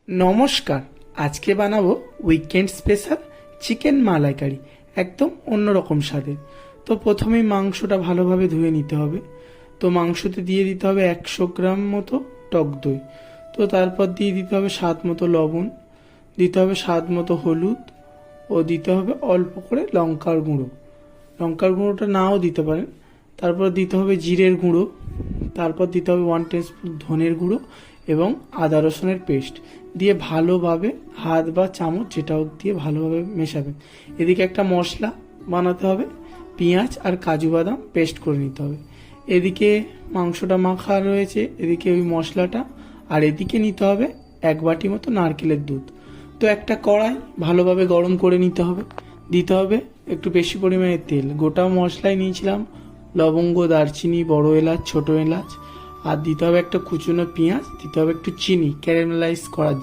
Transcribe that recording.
নমস্কার। আজকে বানাবো উইকেন্ড স্পেশাল চিকেন মালাইকারি, একদম অন্যরকম স্বাদের। তো প্রথমেই মাংসটা ভালোভাবে ধুয়ে নিতে হবে। তো মাংসতে দিয়ে দিতে হবে 100 গ্রাম মতো টক দই। তো তারপর দিয়ে দিতে হবে স্বাদ মতো লবণ, দিতে হবে স্বাদ মতো হলুদ, ও দিতে হবে অল্প করে লঙ্কার গুঁড়ো। লঙ্কার গুঁড়োটা নাও দিতে পারেন। তারপর দিতে হবে জিরের গুঁড়ো, তারপর দিতে হবে 1 টিস্পুন ধনের গুঁড়ো এবং আদা রসুনের পেস্ট দিয়ে ভালোভাবে হাত বা চামচ যেটা হোক দিয়ে ভালোভাবে মেশাবেন। এদিকে একটা মশলা বানাতে হবে, পেঁয়াজ আর কাজু বাদাম পেস্ট করে নিতে হবে। এদিকে মাংসটা মাখা রয়েছে, এদিকে ওই মশলাটা, আর এদিকে নিতে হবে 1 বাটি মতো নারকেলের দুধ। তো একটা কড়াই ভালোভাবে গরম করে নিতে হবে, দিতে হবে একটু বেশি পরিমাণে তেল। গোটা মশলায় নিয়েছিলাম লবঙ্গ, দারচিনি, বড় এলাচ, ছোট এলাচ, আর দিতে হবে একটা কুচনো পেঁয়াজ, দিতে হবে একটু চিনি ক্যারামেলাইজ করার জন্য।